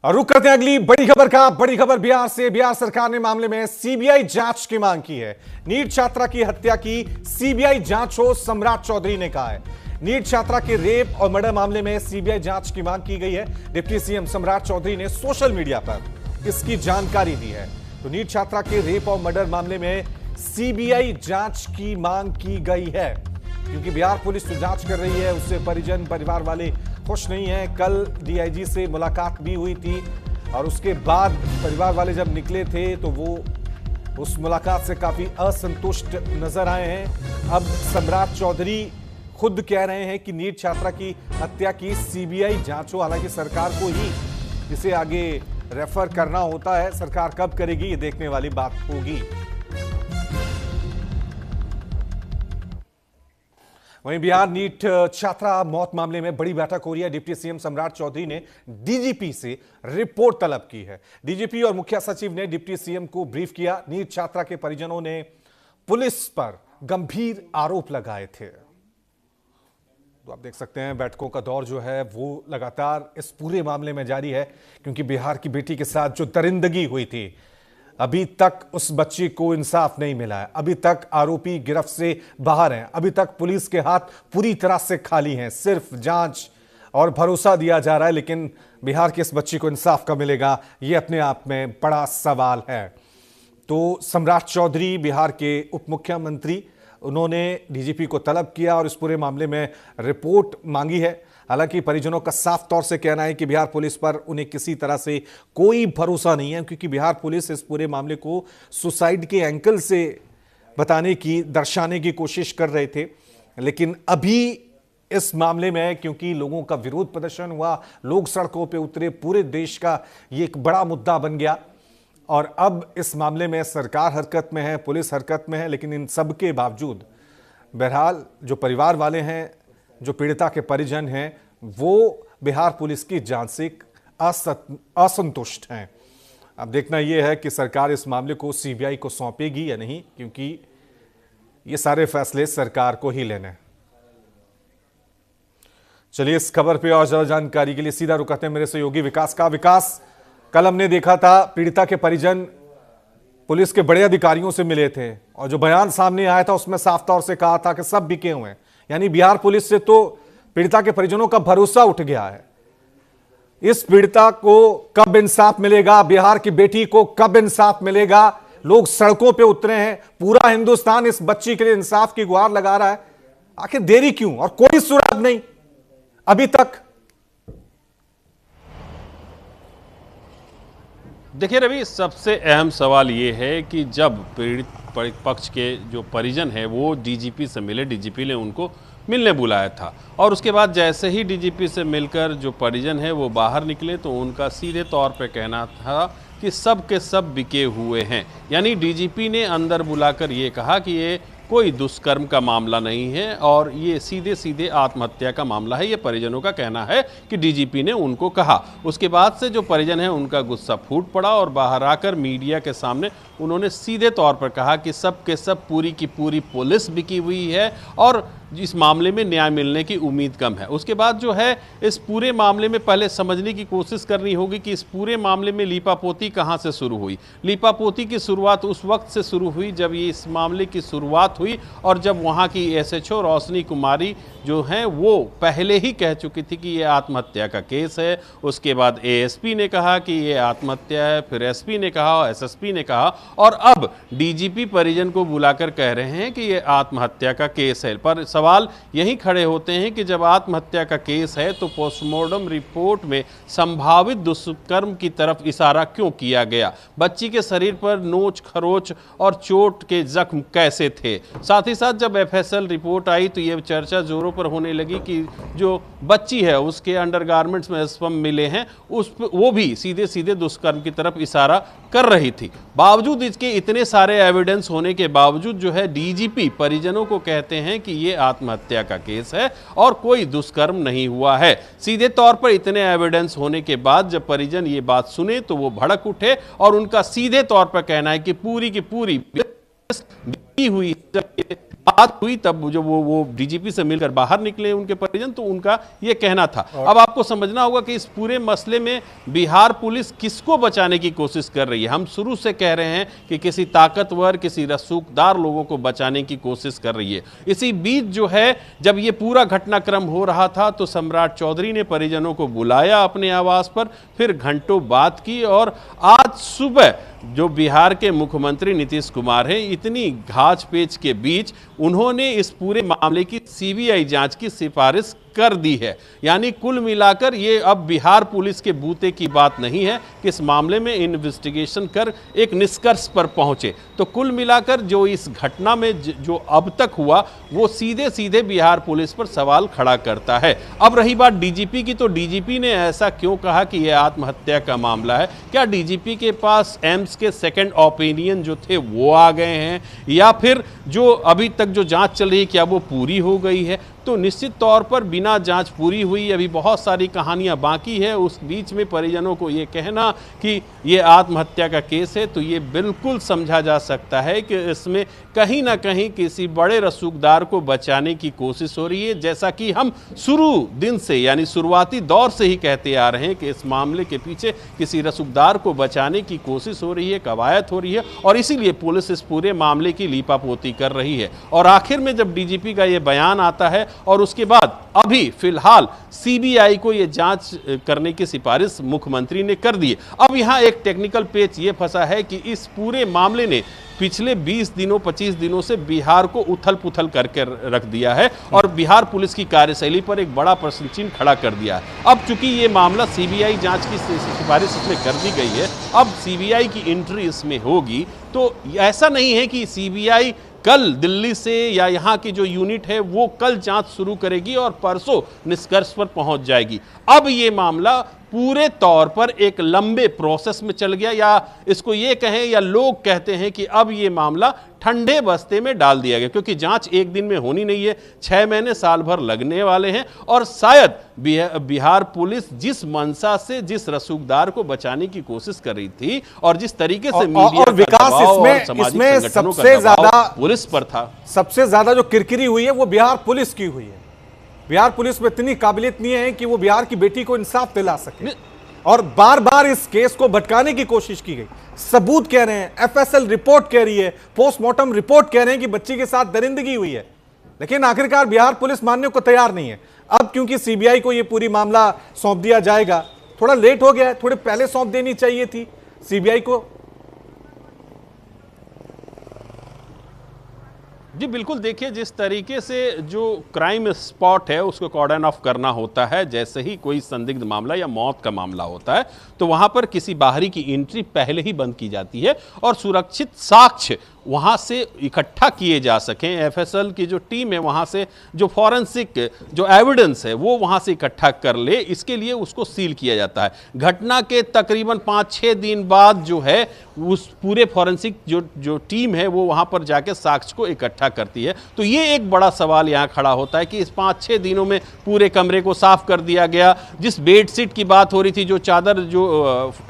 और रुक करते हैं अगली बड़ी खबर का। बड़ी खबर बिहार से। बिहार सरकार ने मामले में सीबीआई जांच की मांग की है। नीट छात्रा की हत्या की सीबीआई जांच हो, सम्राट चौधरी ने कहा है। नीट छात्रा के रेप और मर्डर मामले में सीबीआई जांच की मांग की गई है। डिप्टी सीएम सम्राट चौधरी ने सोशल मीडिया पर इसकी जानकारी दी है। तो नीट छात्रा के रेप और मर्डर मामले में सीबीआई जांच की मांग की गई है, क्योंकि बिहार पुलिस जो जांच कर रही है उससे परिजन परिवार वाले खुश नहीं है। कल डीआईजी से मुलाकात भी हुई थी और उसके बाद परिवार वाले जब निकले थे तो वो उस मुलाकात से काफी असंतुष्ट नजर आए हैं। अब सम्राट चौधरी खुद कह रहे हैं कि नीट छात्रा की हत्या की सीबीआई जांच हो। हालांकि सरकार को ही इसे आगे रेफर करना होता है, सरकार कब करेगी ये देखने वाली बात होगी। वहीं बिहार नीट छात्रा मौत मामले में बड़ी बैठक हो रही है। डिप्टी सीएम सम्राट चौधरी ने डीजीपी से रिपोर्ट तलब की है। डीजीपी और मुख्य सचिव ने डिप्टी सीएम को ब्रीफ किया। नीट छात्रा के परिजनों ने पुलिस पर गंभीर आरोप लगाए थे। तो आप देख सकते हैं बैठकों का दौर जो है वो लगातार इस पूरे मामले में जारी है, क्योंकि बिहार की बेटी के साथ जो दरिंदगी हुई थी अभी तक उस बच्ची को इंसाफ नहीं मिला है। अभी तक आरोपी गिरफ्त से बाहर हैं। अभी तक पुलिस के हाथ पूरी तरह से खाली हैं। सिर्फ जांच और भरोसा दिया जा रहा है, लेकिन बिहार की इस बच्ची को इंसाफ कब मिलेगा ये अपने आप में बड़ा सवाल है। तो सम्राट चौधरी बिहार के उप मुख्यमंत्री, उन्होंने डीजीपी को तलब किया और इस पूरे मामले में रिपोर्ट मांगी है। हालांकि परिजनों का साफ तौर से कहना है कि बिहार पुलिस पर उन्हें किसी तरह से कोई भरोसा नहीं है, क्योंकि बिहार पुलिस इस पूरे मामले को सुसाइड के एंगल से दर्शाने की कोशिश कर रहे थे। लेकिन अभी इस मामले में क्योंकि लोगों का विरोध प्रदर्शन हुआ, लोग सड़कों पे उतरे, पूरे देश का ये एक बड़ा मुद्दा बन गया और अब इस मामले में सरकार हरकत में है, पुलिस हरकत में है। लेकिन इन सब के बावजूद बहरहाल जो परिवार वाले हैं, जो पीड़िता के परिजन हैं, वो बिहार पुलिस की जांच से असंतुष्ट हैं। अब देखना यह है कि सरकार इस मामले को सीबीआई को सौंपेगी या नहीं, क्योंकि ये सारे फैसले सरकार को ही लेने हैं। चलिए इस खबर पे और ज्यादा जानकारी के लिए सीधा रुकाते हैं मेरे सहयोगी विकास का। विकास, कल हमने देखा था पीड़िता के परिजन पुलिस के बड़े अधिकारियों से मिले थे और जो बयान सामने आया था उसमें साफ तौर से कहा था कि सब बिके हुए हैं। यानी बिहार पुलिस से तो पीड़िता के परिजनों का भरोसा उठ गया है। इस पीड़िता को कब इंसाफ मिलेगा, बिहार की बेटी को कब इंसाफ मिलेगा? लोग सड़कों पे उतरे हैं, पूरा हिंदुस्तान इस बच्ची के लिए इंसाफ की गुहार लगा रहा है। आखिर देरी क्यों और कोई सुराग नहीं अभी तक? देखिए रवि, सबसे अहम सवाल ये है कि जब पीड़ित पक्ष के जो परिजन है वो डीजीपी से मिले, डीजीपी ने उनको मिलने बुलाया था और उसके बाद जैसे ही डीजीपी से मिलकर जो परिजन है वो बाहर निकले तो उनका सीधे तौर पे कहना था कि सब के सब बिके हुए हैं। यानी डीजीपी ने अंदर बुलाकर ये कहा कि ये कोई दुष्कर्म का मामला नहीं है और ये सीधे सीधे आत्महत्या का मामला है। ये परिजनों का कहना है कि डीजीपी ने उनको कहा। उसके बाद से जो परिजन है उनका गुस्सा फूट पड़ा और बाहर आकर मीडिया के सामने उन्होंने सीधे तौर पर कहा कि सब के सब पूरी की पूरी पुलिस बिकी हुई है और इस मामले में न्याय मिलने की उम्मीद कम है। उसके बाद जो है इस पूरे मामले में पहले समझने की कोशिश करनी होगी कि इस पूरे मामले में लीपापोती कहां से शुरू हुई। लीपापोती की शुरुआत उस वक्त से शुरू हुई जब ये इस मामले की शुरुआत हुई और जब वहां की एसएचओ रोशनी कुमारी जो हैं वो पहले ही कह चुकी थी कि ये आत्महत्या का केस है। उसके बाद एएसपी ने कहा कि ये आत्महत्या है, फिर एसपी ने कहा, एसएसपी ने कहा और अब डीजीपी परिजन को बुलाकर कह रहे हैं कि ये आत्महत्या का केस है। पर सवाल यही खड़े होते हैं कि जब आत्महत्या का केस है तो पोस्टमार्टम रिपोर्ट में संभावित दुष्कर्म की तरफ इशारा क्यों किया गया? बच्ची के शरीर पर नोच खरोच और चोट के जख्म कैसे थे? साथ ही साथ जब एफएसएल रिपोर्ट आई तो ये चर्चा जोरों पर होने लगी कि जो बच्ची है उसके अंडरगारमेंट्स में स्पर्म मिले हैं, वो भी सीधे सीधे दुष्कर्म की तरफ इशारा कर रही थी। बावजूद इसके इतने सारे एविडेंस होने के बावजूद जो है डीजीपी परिजनों को कहते हैं कि ये आत्महत्या का केस है और कोई दुष्कर्म नहीं हुआ है। सीधे तौर पर इतने एविडेंस होने के बाद जब परिजन ये बात सुने तो वो भड़क उठे और उनका सीधे तौर पर कहना है कि पूरी की पूरी हुई बात हुई तब जो वो डीजीपी से मिलकर बाहर निकले उनके परिजन, तो उनका ये कहना था। अब आपको समझना होगा कि इस पूरे मसले में बिहार पुलिस किसको बचाने की कोशिश कर रही है। हम शुरू से कह रहे हैं कि किसी ताकतवर, किसी रसूखदार लोगों को बचाने की कोशिश कर रही है। इसी बीच जो है, जब ये पूरा घटनाक्रम हो रहा था तो सम्राट चौधरी ने परिजनों को बुलाया अपने आवास पर, फिर घंटों बात की, और आज सुबह जो बिहार के मुख्यमंत्री नीतीश कुमार हैं, इतनी घाच पेच के बीच उन्होंने इस पूरे मामले की सीबीआई जांच की सिफारिश कर दी है। यानी कुल मिलाकर ये अब बिहार पुलिस के बूते की बात नहीं है कि इस मामले में इन्वेस्टिगेशन कर एक निष्कर्ष पर पहुंचे। तो कुल मिलाकर जो इस घटना में जो अब तक हुआ वो सीधे सीधे बिहार पुलिस पर सवाल खड़ा करता है। अब रही बात डीजीपी की, तो डीजीपी ने ऐसा क्यों कहा कि यह आत्महत्या का मामला है? क्या डीजीपी के पास एम्स के सेकंड ओपिनियन जो थे वो आ गए हैं, या फिर जो अभी तक जो जांच चल रही है क्या वो पूरी हो गई है? तो निश्चित तौर पर बिना जांच पूरी हुई अभी बहुत सारी कहानियां बाकी है। उस बीच में परिजनों को ये कहना कि ये आत्महत्या का केस है, तो ये बिल्कुल समझा जा सकता है कि इसमें कहीं ना कहीं किसी बड़े रसूखदार को बचाने की कोशिश हो रही है। जैसा कि हम शुरू दिन से, यानी शुरुआती दौर से ही कहते आ रहे हैं कि इस मामले के पीछे किसी रसूखदार को बचाने की कोशिश हो रही है, कवायद हो रही है, और इसीलिए पुलिस इस पूरे मामले की लीपापोती कर रही है। और आखिर में जब डीजीपी का ये बयान आता है और उसके बाद अभी फिलहाल सीबीआई को यह जांच करने की सिफारिश मुख्यमंत्री ने कर दी है। अब यहां एक टेक्निकल पेच ये फंसा है कि इस पूरे मामले ने पिछले 20 दिनों 25 दिनों से बिहार को उथल पुथल करके रख दिया है और बिहार पुलिस की कार्यशैली पर एक बड़ा प्रश्न चिन्ह खड़ा कर दिया है। अब चूंकि ये मामला सीबीआई जांच की सिफारिश इसमें कर दी गई है, अब सीबीआई की एंट्री इसमें होगी, तो ऐसा नहीं है कि सीबीआई कल दिल्ली से या यहाँ की जो यूनिट है वो कल जांच शुरू करेगी और परसों निष्कर्ष पर पहुंच जाएगी। अब ये मामला पूरे तौर पर एक लंबे प्रोसेस में चल गया, या इसको ये कहें, या लोग कहते हैं कि अब ये मामला ठंडे बस्ते में डाल दिया गया, क्योंकि जांच एक दिन में होनी नहीं है, 6 महीने साल भर लगने वाले हैं। और शायद बिहार पुलिस जिस मंशा से, जिस रसूखदार को बचाने की कोशिश कर रही थी और जिस तरीके से मीडिया और विकास इसमें सबसे ज्यादा पुलिस पर था, सबसे ज्यादा जो किरकिरी हुई है वो बिहार पुलिस की हुई है। बिहार पुलिस में इतनी काबिलियत नहीं है कि वो बिहार की बेटी को इंसाफ दिला सके, और बार बार इस केस को भटकाने की कोशिश की गई। सबूत कह रहे हैं, एफएसएल रिपोर्ट कह रही है, पोस्टमार्टम रिपोर्ट कह रहे हैं कि बच्ची के साथ दरिंदगी हुई है, लेकिन आखिरकार बिहार पुलिस मानने को तैयार नहीं है। अब क्योंकि सीबीआई को यह पूरी मामला सौंप दिया जाएगा, थोड़ा लेट हो गया है, थोड़े पहले सौंप देनी चाहिए थी सीबीआई को। जी बिल्कुल, देखिए जिस तरीके से जो क्राइम स्पॉट है उसको कॉर्डन ऑफ करना होता है, जैसे ही कोई संदिग्ध मामला या मौत का मामला होता है तो वहां पर किसी बाहरी की एंट्री पहले ही बंद की जाती है और सुरक्षित साक्ष्य वहां से इकट्ठा किए जा सकें। एफएसएल की जो टीम है वहां से जो फॉरेंसिक जो एविडेंस है वो वहां से इकट्ठा कर ले, इसके लिए उसको सील किया जाता है। घटना के तकरीबन 5-6 दिन बाद जो है उस पूरे फॉरेंसिक जो टीम है वो वहां पर जाके साक्ष्य को इकट्ठा करती है। तो ये एक बड़ा सवाल यहां खड़ा होता है कि इस 5-6 दिनों में पूरे कमरे को साफ कर दिया गया, जिस बेडशीट की बात हो रही थी, जो चादर जो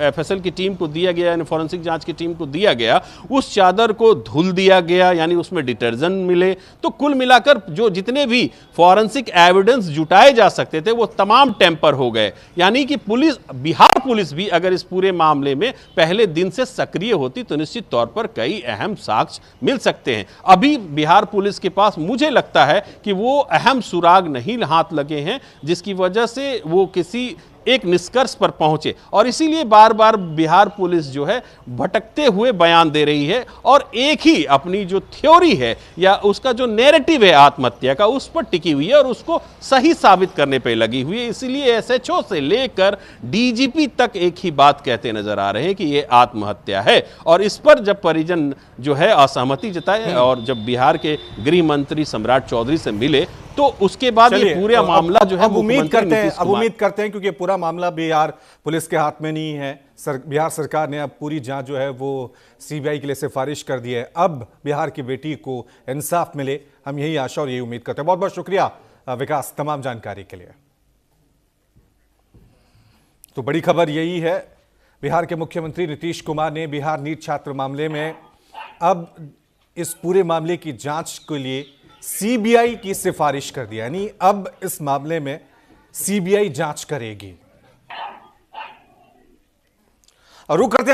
एफएसएल की टीम को दिया गया, यानी फॉरेंसिक जांच की टीम को दिया गया, उस चादर को धुल दिया गया, यानी उसमें डिटर्जेंट मिले। तो कुल मिलाकर जो जितने भी फॉरेंसिक एविडेंस जुटाए जा सकते थे वो तमाम टेम्पर हो गए। यानी कि पुलिस, बिहार पुलिस भी अगर इस पूरे मामले में पहले दिन से सक्रिय होती तो निश्चित तौर पर कई अहम साक्ष्य मिल सकते हैं। अभी बिहार पुलिस के पास मुझे लगता है कि वो अहम सुराग नहीं हाथ लगे हैं जिसकी वजह से वो किसी एक निष्कर्ष पर पहुंचे, और इसीलिए बार बार बिहार पुलिस जो है भटकते हुए बयान दे रही है और एक ही अपनी जो थ्योरी है या उसका जो नैरेटिव है आत्महत्या का, उस पर टिकी हुई है और उसको सही साबित करने पे लगी हुई है। इसीलिए एसएचओ से लेकर डीजीपी तक एक ही बात कहते नजर आ रहे हैं कि यह आत्महत्या है। और इस पर जब परिजन जो है असहमति जताए और जब बिहार के गृह मंत्री सम्राट चौधरी से मिले तो उसके बाद ये पूरा मामला जो है उम्मीद करते हैं क्योंकि पूरा मामला बिहार पुलिस के हाथ में नहीं है, बिहार सरकार ने अब पूरी जांच जो है वो सीबीआई के लिए सिफारिश कर दी है। अब बिहार की बेटी को इंसाफ मिले, हम यही आशा और यही उम्मीद करते हैं। बहुत बहुत शुक्रिया विकास तमाम जानकारी के लिए। तो बड़ी खबर यही है, बिहार के मुख्यमंत्री नीतीश कुमार ने बिहार नीट छात्र मामले में अब इस पूरे मामले की जांच के लिए सीबीआई की सिफारिश कर दी, यानी अब इस मामले में सीबीआई जांच करेगी। रुक करते हैं